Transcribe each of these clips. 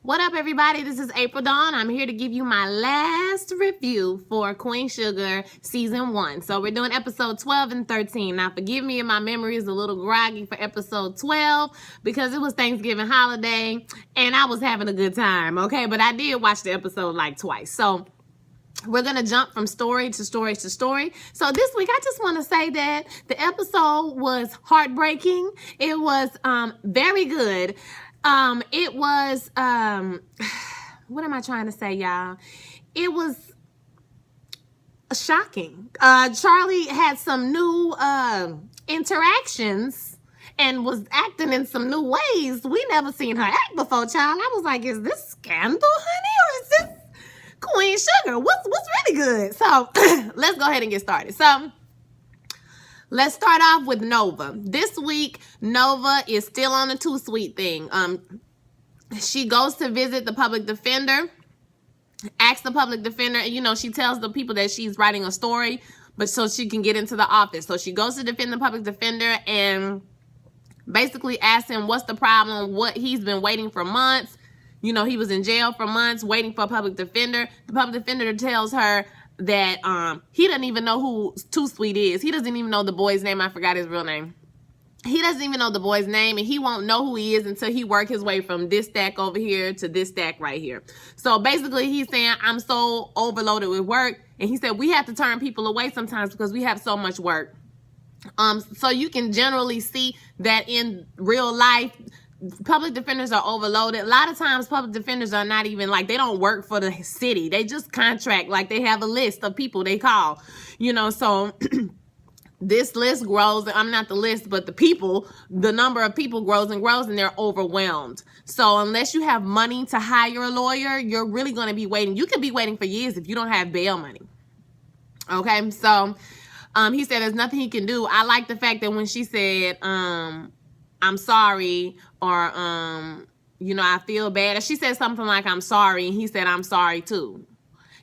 What up, everybody? This is April Dawn. I'm here to give you my last review for Queen Sugar Season 1. So we're doing episode 12 and 13. Now, forgive me if my memory is a little groggy for episode 12 because it was Thanksgiving holiday and I was having a good time, okay? But I did watch the episode like twice. So we're going to jump from story to story to story. So this week, I just want to say that the episode was heartbreaking. It was very good. It was, what am I trying to say, y'all? It was shocking. Charlie had some new interactions and was acting in some new ways. We never seen her act before, child. I was like, is this Scandal, honey, or is this Queen Sugar? What's really good? So let's go ahead and get started. So let's start off with Nova. This week, Nova is still on the Too Sweet thing. She goes to visit the public defender, asks the public defender, and you know, she tells the people that she's writing a story, but so she can get into the office. So she goes to defend the public defender and basically asks him what's the problem, what he's been waiting for months. You know, he was in jail for months waiting for a public defender. The public defender tells her that he doesn't even know who Too Sweet is. He doesn't even know the boy's name. I forgot his real name. He doesn't even know the boy's name, and he won't know who he is until he work his way from this stack over here to this stack right here. So basically, he's saying, I'm so overloaded with work. And he said, we have to turn people away sometimes because we have so much work. So you can generally see that in real life, public defenders are overloaded. A lot of times public defenders are not even like, they don't work for the city. They just contract, like they have a list of people they call, you know, so this list grows. I'm not the list, but the people, the number of people grows and grows and they're overwhelmed. So unless you have money to hire a lawyer, you're really going to be waiting. You could be waiting for years if you don't have bail money. Okay. So he said there's nothing he can do. I like the fact that when she said, I'm sorry, or, you know, I feel bad. She said something like, I'm sorry. And he said, I'm sorry too,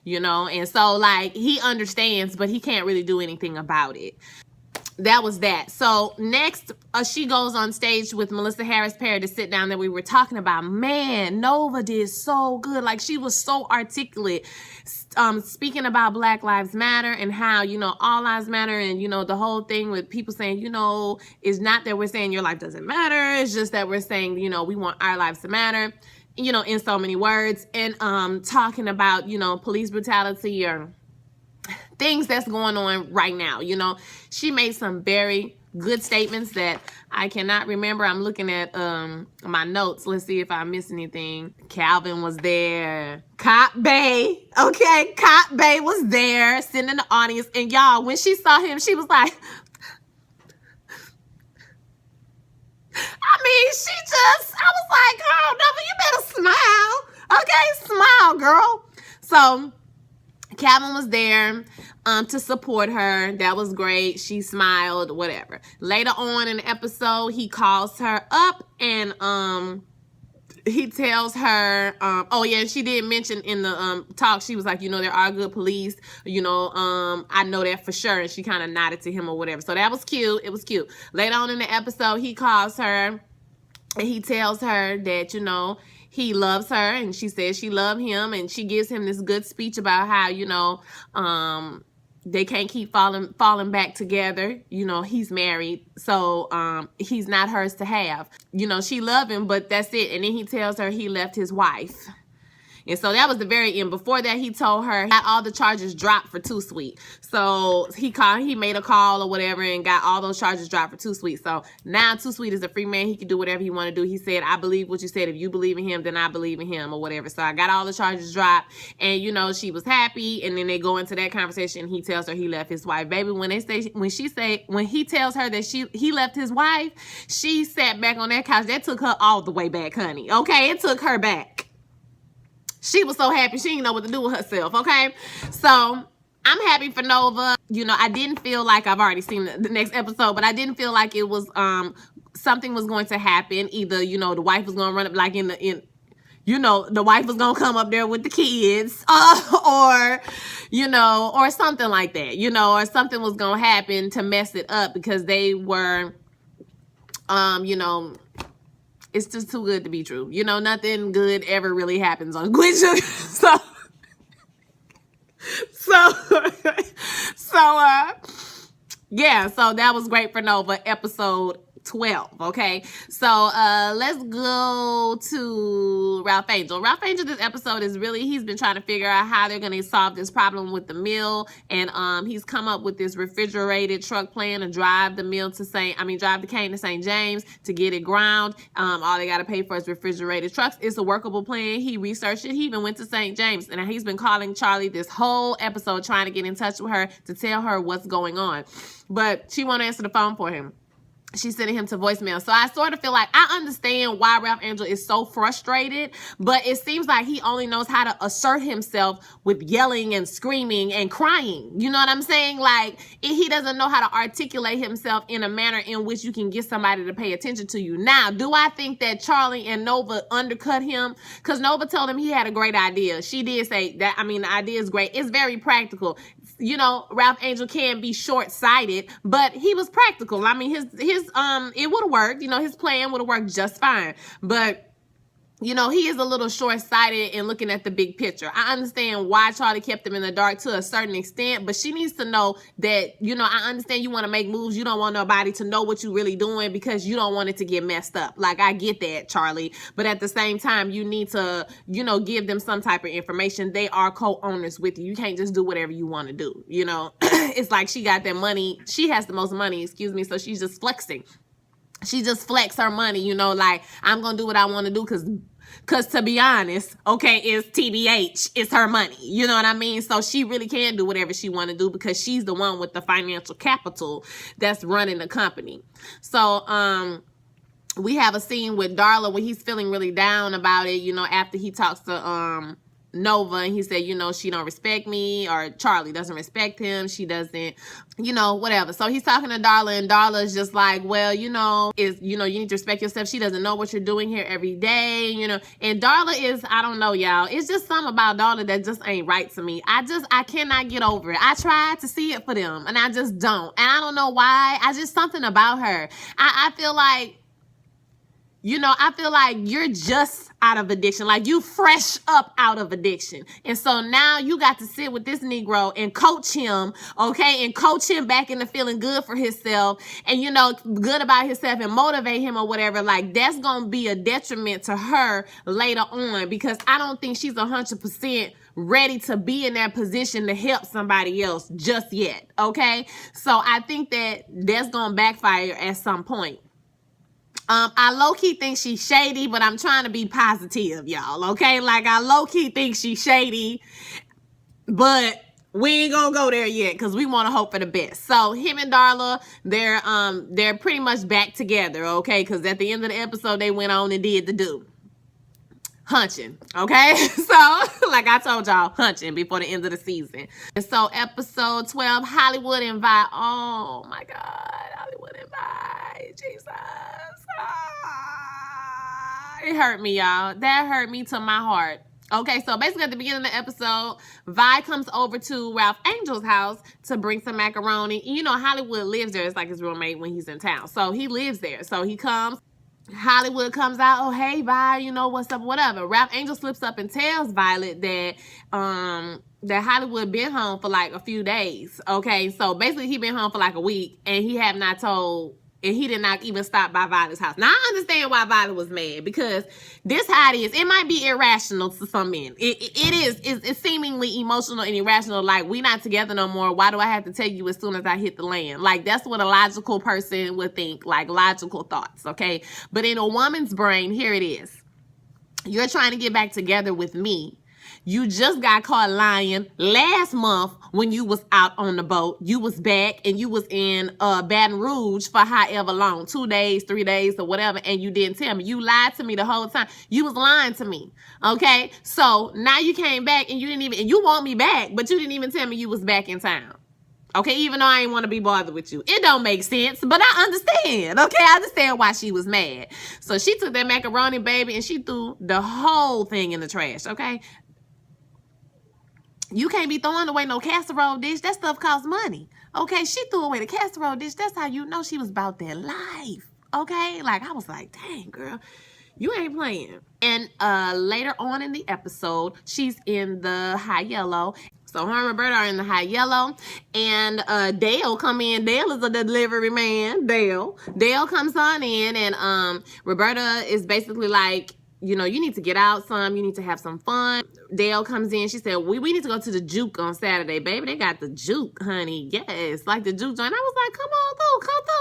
you know? And so like, he understands, but he can't really do anything about it. That was that. So next, she goes on stage with Melissa Harris Perry to sit down that we were talking about. Man, Nova did so good. Like, she was so articulate, speaking about Black Lives Matter and how, you know, all lives matter. And, you know, the whole thing with people saying, you know, it's not that we're saying your life doesn't matter. It's just that we're saying, you know, we want our lives to matter, you know, in so many words. And talking about, you know, police brutality or things that's going on right now. You know, she made some very good statements that I cannot remember. I'm looking at my notes. Let's see if I missed anything. Calvin was there. Cop Bay. Okay, Cop Bay was there sitting in the audience. And y'all, when she saw him, she was like, I was like, oh, Nova, you better smile. Okay, smile, girl. So Calvin was there to support her. That was great. She smiled, whatever. Later on in the episode, he calls her up and he tells her, oh yeah, she did mention in the talk, she was like, you know, there are good police, you know, I know that for sure. And she kind of nodded to him or whatever. So that was cute. It was cute. Later on in the episode, he calls her and he tells her that, you know, he loves her, and she says she loved him, and she gives him this good speech about how, you know, they can't keep falling back together. You know, he's married, so he's not hers to have. You know, she loved him, but that's it. And then he tells her he left his wife. And so that was the very end. Before that, he told her got all the charges dropped for Too Sweet. So he made a call or whatever and got all those charges dropped for Too Sweet. So now Too Sweet is a free man. He can do whatever he want to do. He said, I believe what you said. If you believe in him, then I believe in him or whatever. So I got all the charges dropped, and you know, she was happy. And then they go into that conversation. And he tells her he left his wife. Baby, when he tells her that he left his wife, she sat back on that couch. That took her all the way back, honey. Okay, it took her back. She was so happy. She didn't know what to do with herself, okay? So I'm happy for Nova. You know, I didn't feel like, I've already seen the next episode, but I didn't feel like it was something was going to happen. Either, you know, the wife was going to run up like you know, the wife was going to come up there with the kids or, you know, or something like that, you know, or something was going to happen to mess it up because they were, you know, It's just too good to be true. You know, nothing good ever really happens on Queen Sugar. So yeah, so that was great for Nova, episode 12. Okay, so let's go to Ralph Angel. Ralph Angel, this episode is really, he's been trying to figure out how they're going to solve this problem with the mill, and he's come up with this refrigerated truck plan to drive the mill to drive the cane to St. James to get it ground. All they got to pay for is refrigerated trucks. It's a workable plan. He researched it. He even went to St. James, and he's been calling Charlie this whole episode trying to get in touch with her to tell her what's going on, but she won't answer the phone for him. She's sending him to voicemail. So I sort of feel like I understand why Ralph Angel is so frustrated, but it seems like he only knows how to assert himself with yelling and screaming and crying. You know what I'm saying? Like, he doesn't know how to articulate himself in a manner in which you can get somebody to pay attention to you. Now, do I think that Charlie and Nova undercut him? Because Nova told him he had a great idea. She did say that, the idea is great. It's very practical. You know, Ralph Angel can be short-sighted, but he was practical. It would have worked. You know, his plan would have worked just fine. But, you know, he is a little short-sighted in looking at the big picture. I understand why Charlie kept him in the dark to a certain extent, but she needs to know that, you know, I understand you want to make moves. You don't want nobody to know what you're really doing because you don't want it to get messed up. Like, I get that, Charlie. But at the same time, you need to, you know, give them some type of information. They are co-owners with you. You can't just do whatever you want to do, you know. It's like she got that money. She has the most money, so she's just flexing. She just flex her money, you know, like, I'm going to do what I want to do because to be honest, okay, it's TBH. It's her money. You know what I mean? So she really can do whatever she want to do because she's the one with the financial capital that's running the company. So, we have a scene with Darla where he's feeling really down about it, you know, after he talks to, Nova, and he said, you know, she don't respect me, or Charlie doesn't respect him, she doesn't, you know, whatever. So he's talking to Darla, and Darla's just like, well, you know, you need to respect yourself. She doesn't know what you're doing here every day, you know. And Darla is, I don't know, y'all, it's just something about Darla that just ain't right to me. I cannot get over it. I tried to see it for them, and I just don't. And I don't know why. Something about her. I feel like, you know, you're just out of addiction. Like, you fresh up out of addiction. And so now you got to sit with this Negro and coach him, okay? And coach him back into feeling good for himself and, you know, good about himself and motivate him or whatever. Like, that's going to be a detriment to her later on because I don't think she's 100% ready to be in that position to help somebody else just yet, okay? So I think that that's going to backfire at some point. I low-key think she's shady, but I'm trying to be positive, y'all, okay? Like, I low-key think she's shady, but we ain't gonna go there yet because we want to hope for the best. So him and Darla, they're pretty much back together, okay? Because at the end of the episode, they went on and did the do. Hunching, okay? So, like I told y'all, hunching before the end of the season. And so, episode 12, Hollywood and Vi. Oh, my God. Hollywood and Vi. Jesus. It hurt me, y'all. That hurt me to my heart. Okay, so basically at the beginning of the episode, Vi comes over to Ralph Angel's house to bring some macaroni. You know, Hollywood lives there. It's like his roommate when he's in town. So, he lives there. So, he comes. Hollywood comes out, oh, hey, Vi, you know, what's up, whatever. Ralph Angel slips up and tells Violet that Hollywood been home for like a few days, okay? So basically he been home for like a week, and he have not told, and he did not even stop by Violet's house. Now, I understand why Violet was mad, because this how it is. It might be irrational to some men. It's seemingly emotional and irrational, like, we not together no more. Why do I have to tell you as soon as I hit the land? Like, that's what a logical person would think, like logical thoughts, okay? But in a woman's brain, here it is. You're trying to get back together with me. You just got caught lying last month when you was out on the boat. You was back and you was in Baton Rouge for however long, 2 days, 3 days or whatever, and you didn't tell me. You lied to me the whole time. You was lying to me, okay? So now you came back and you want me back, but you didn't even tell me you was back in town. Okay, even though I ain't want to be bothered with you. It don't make sense, but I understand. Okay, I understand why she was mad. So she took that macaroni, baby, and she threw the whole thing in the trash, okay? You can't be throwing away no casserole dish. That stuff costs money. Okay, she threw away the casserole dish. That's how you know she was about that life. Okay, like, I was like, dang, girl, You ain't playing. And later on in the episode, she's in the high yellow. So her and Roberta are in the high yellow, and Dale come in. Dale is a delivery man. Dale comes on in, and Roberta is basically like, you know, you need to get out some. You need to have some fun. Dale comes in. She said, we need to go to the Juke on Saturday. Baby, they got the Juke, honey. Yes, like the Juke joint. I was like, come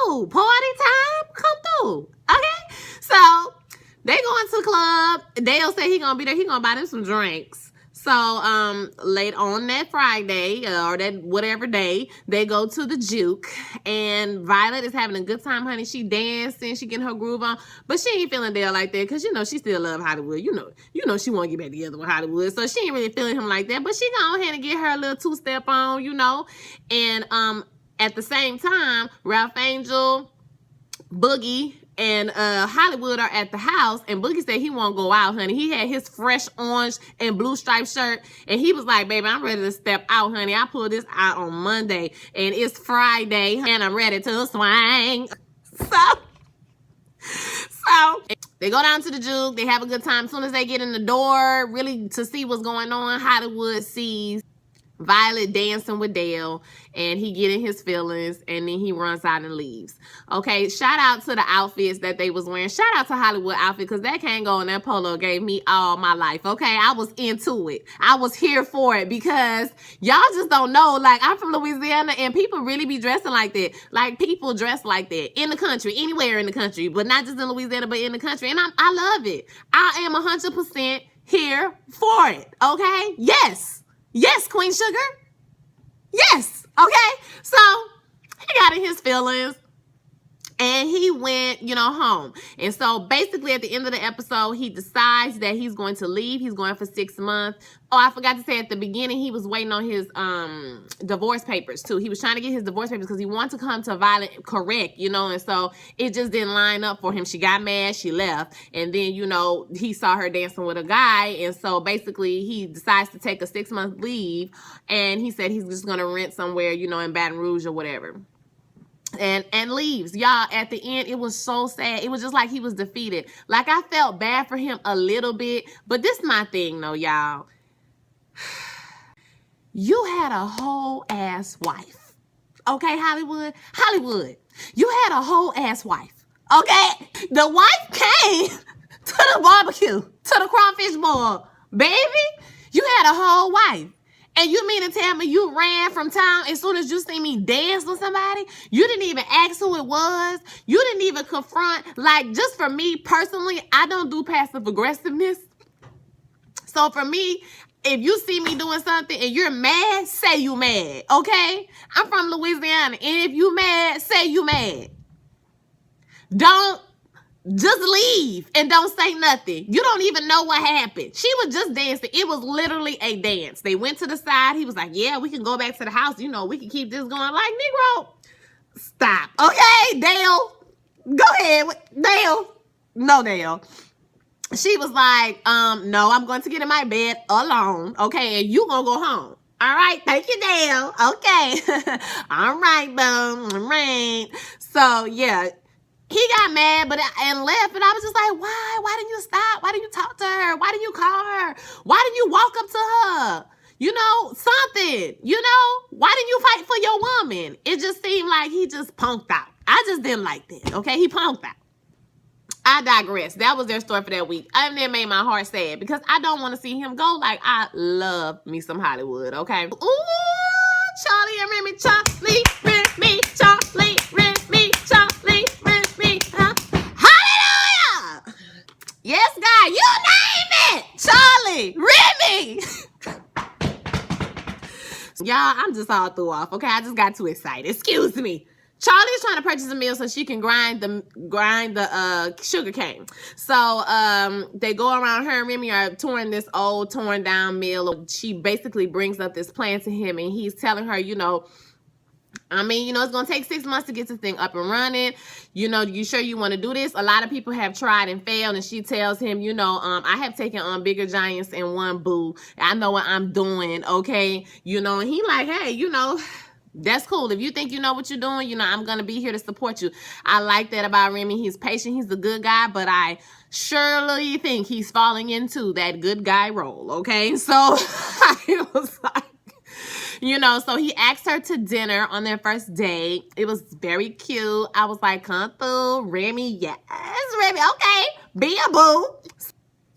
through. Party time, come through. Okay? So they go into the club. Dale said he gonna be there. He gonna buy them some drinks. So late on that Friday or that whatever day, they go to the Juke, and Violet is having a good time, honey. She dancing, she getting her groove on, but she ain't feeling Dale like that because you know she still love Hollywood. You know she want to get back together with Hollywood, so she ain't really feeling him like that. But she go ahead and get her a little two-step on, you know, and at the same time, Ralph Angel, Boogie, and Hollywood are at the house, and Boogie said he won't go out, honey. He had his fresh orange and blue striped shirt, and he was like, baby, I'm ready to step out, honey. I pulled this out on Monday, and it's Friday, and I'm ready to swing. So they go down to the Juke. They have a good time. As soon as they get in the door, really to see what's going on, Hollywood sees Violet dancing with Dale, and he get in his feelings, and then he runs out and leaves. Okay, shout out to the outfits that they was wearing. Shout out to Hollywood outfit, because that Kango and that polo gave me all my life. Okay, I was into it. I was here for it, because y'all just don't know. Like, I'm from Louisiana, and people really be dressing like that. Like, people dress like that in the country, anywhere in the country, but not just in Louisiana, but in the country. And I love it. I am 100% here for it. Okay, yes, Queen Sugar. Yes. Okay. So he got in his feelings, and he went, you know, home. And so basically at the end of the episode, he decides that he's going to leave. He's going for 6 months. Oh, I forgot to say at the beginning, he was waiting on his divorce papers too. He was trying to get his divorce papers because he wanted to come to Violet correct, you know, and so it just didn't line up for him. She got mad, she left, and then, you know, he saw her dancing with a guy, and so basically he decides to take a 6-month leave, and he said he's just going to rent somewhere, you know, in Baton Rouge or whatever. And leaves. Y'all, at the end, it was so sad. It was just like he was defeated. Like, I felt bad for him a little bit, but this is my thing though, y'all. You had a whole ass wife. Okay, Hollywood? Hollywood, you had a whole ass wife. Okay? The wife came to the barbecue, to the crawfish boil. Baby, you had a whole wife. And you mean to tell me you ran from town as soon as you see me dance with somebody? You didn't even ask who it was. You didn't even confront. Like, just for me personally, I don't do passive aggressiveness. So for me, if you see me doing something and you're mad, say you mad, okay? I'm from Louisiana, and if you mad, say you mad. Don't just leave and don't say nothing. You don't even know what happened. She was just dancing. It was literally a dance. They went to the side. He was like, yeah, we can go back to the house. You know, we can keep this going. Like, Negro, stop. Okay, Dale, go ahead. Dale. No, Dale. She was like, no, I'm going to get in my bed alone. Okay, and you gonna go home. All right, thank you, Dale. Okay. All right, boom. All right. So, yeah. He got mad and left, and I was just like, why? Why didn't you stop? Why didn't you talk to her? Why didn't you call her? Why didn't you walk up to her? You know, something. You know, why didn't you fight for your woman? It just seemed like he just punked out. I just didn't like that, okay? He punked out. I digress. That was their story for that week. And that made my heart sad because I don't want to see him go. Like, I love me some Hollywood, okay? Ooh, Charlie and Remy, Charlie, Remy, Charlie, Remy, Charlie, Remy, huh? Hallelujah! Yes, God, you name it! Charlie, Remy! Y'all, I'm just all threw off, okay? I just got too excited. Excuse me. Charlie's trying to purchase a mill so she can grind the sugar cane. So they go around. Her and Remy are touring this old torn down mill. She basically brings up this plan to him, and he's telling her, you know, I mean, you know, it's going to take 6 months to get this thing up and running. You know, you sure you want to do this? A lot of people have tried and failed. And she tells him, you know, I have taken on bigger giants in one, boo. I know what I'm doing, okay? You know, and he like, hey, you know, That's cool. If you think you know what you're doing, you know, I'm going to be here to support you. I like that about Remy. He's patient. He's a good guy, but I surely think he's falling into that good guy role, okay? So I was like, you know, so he asked her to dinner on their first date. It was very cute. I was like, come through, Remy. Yes, Remy. Okay, be a boo.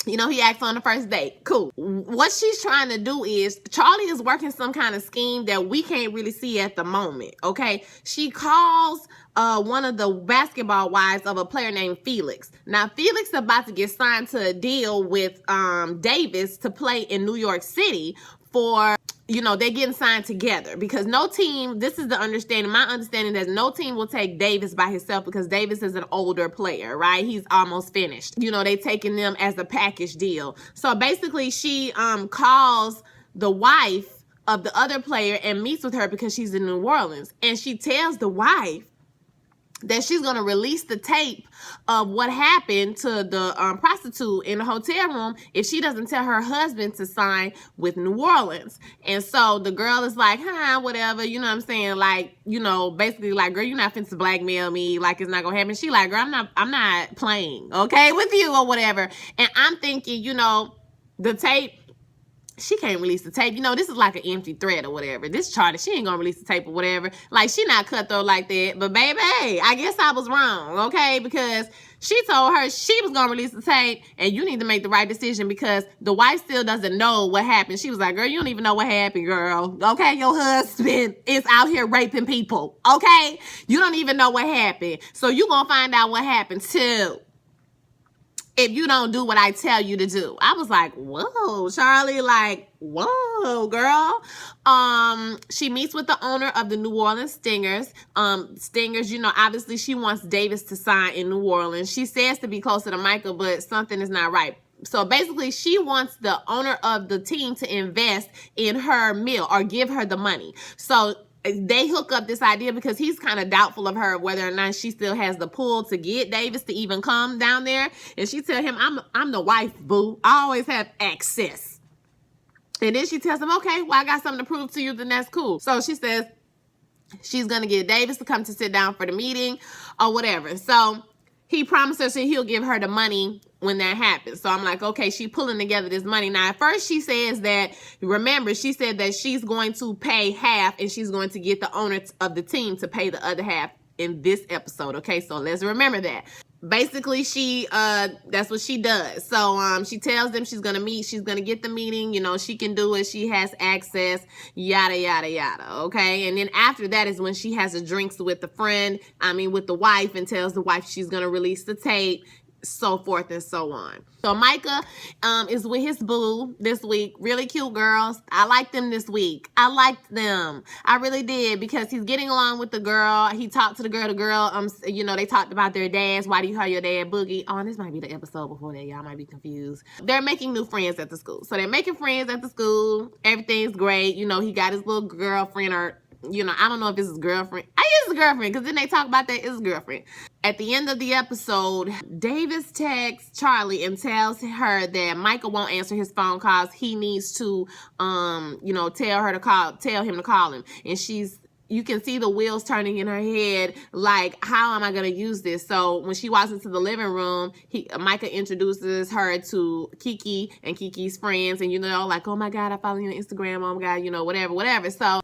You know, he asked on the first date. Cool. What she's trying to do is, Charlie is working some kind of scheme that we can't really see at the moment, okay? She calls one of the basketball wives of a player named Felix. Now, Felix is about to get signed to a deal with Davis to play in New York City for, you know, they're getting signed together because no team, this is the understanding, my understanding that no team will take Davis by himself because Davis is an older player, right? He's almost finished. You know, they taking them as a package deal. So basically she calls the wife of the other player and meets with her because she's in New Orleans. And she tells the wife that she's going to release the tape of what happened to the prostitute in the hotel room if she doesn't tell her husband to sign with New Orleans. And so the girl is like, whatever, you know what I'm saying? Like, you know, basically like, girl, you're not finna blackmail me. Like, it's not going to happen. She like, girl, I'm not playing, okay, with you or whatever. And I'm thinking, you know, the tape, she can't release the tape. You know, this is like an empty threat or whatever. This Charlie, she ain't gonna release the tape or whatever. Like, she not cutthroat like that. But baby, I guess I was wrong, okay? Because she told her she was gonna release the tape and you need to make the right decision because the wife still doesn't know what happened. She was like, girl, you don't even know what happened, girl. Okay, your husband is out here raping people, okay? You don't even know what happened. So you gonna find out what happened too if you don't do what I tell you to do. I was like, whoa, Charlie, like, whoa, girl. She meets with the owner of the New Orleans Stingers. Stingers, you know, obviously she wants Davis to sign in New Orleans. She says to be closer to Michael, but something is not right. So basically, she wants the owner of the team to invest in her meal or give her the money. So they hook up this idea because he's kind of doubtful of her, whether or not she still has the pull to get Davis to even come down there. And she tell him, I'm the wife, boo. I always have access. And then she tells him, okay, well, I got something to prove to you, then that's cool. So she says she's going to get Davis to come to sit down for the meeting or whatever. So he promises her he'll give her the money when that happens. So I'm like, okay, she pulling together this money. Now, at first she says that, remember, she said that she's going to pay half and she's going to get the owner of the team to pay the other half in this episode. Okay, so let's remember that. Basically, she that's what she does. So she tells them she's gonna meet, she's gonna get the meeting, you know, she can do it, she has access, yada yada yada. Okay, and then after that is when she has the drinks with the friend, with the wife, and tells the wife she's gonna release the tape, so forth and so on. So Micah is with his boo this week. Really cute girls. I liked them this week. I liked them. I really did because he's getting along with the girl. He talked to the girl. The girl, you know, they talked about their dads. Why do you call your dad Boogie? Oh, and this might be the episode before that. Y'all might be confused. They're making new friends at the school. So they're making friends at the school. Everything's great. You know, he got his little girlfriend, or, you know, I don't know if it's his girlfriend. I guess it's girlfriend because then they talk about that it's his girlfriend. At the end of the episode, Davis texts Charlie and tells her that Michael won't answer his phone calls. He needs to, you know, tell him to call him. And you can see the wheels turning in her head, like, how am I going to use this? So when she walks into the living room, Micah introduces her to Kiki and Kiki's friends. And, you know, like, oh my God, I follow you on Instagram. Oh my God, you know, whatever. So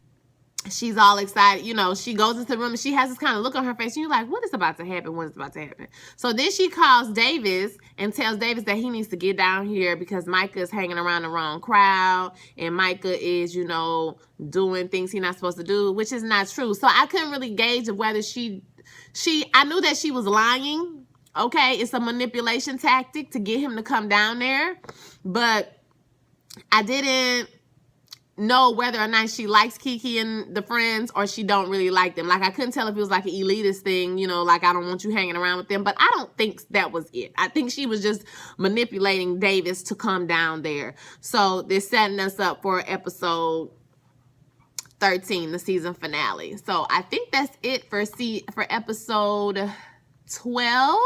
she's all excited. You know, she goes into the room and she has this kind of look on her face. And you're like, what is about to happen? What is about to happen? So then she calls Davis and tells Davis that he needs to get down here because Micah is hanging around the wrong crowd. And Micah is, you know, doing things he's not supposed to do, which is not true. So I couldn't really gauge of whether I knew that she was lying. Okay, it's a manipulation tactic to get him to come down there. But I didn't know whether or not she likes Kiki and the friends or she don't really like them. Like, I couldn't tell if it was like an elitist thing, you know, like, I don't want you hanging around with them. But I don't think that was it. I think she was just manipulating Davis to come down there. So they're setting us up for episode 13, the season finale. So I think that's it for episode 12.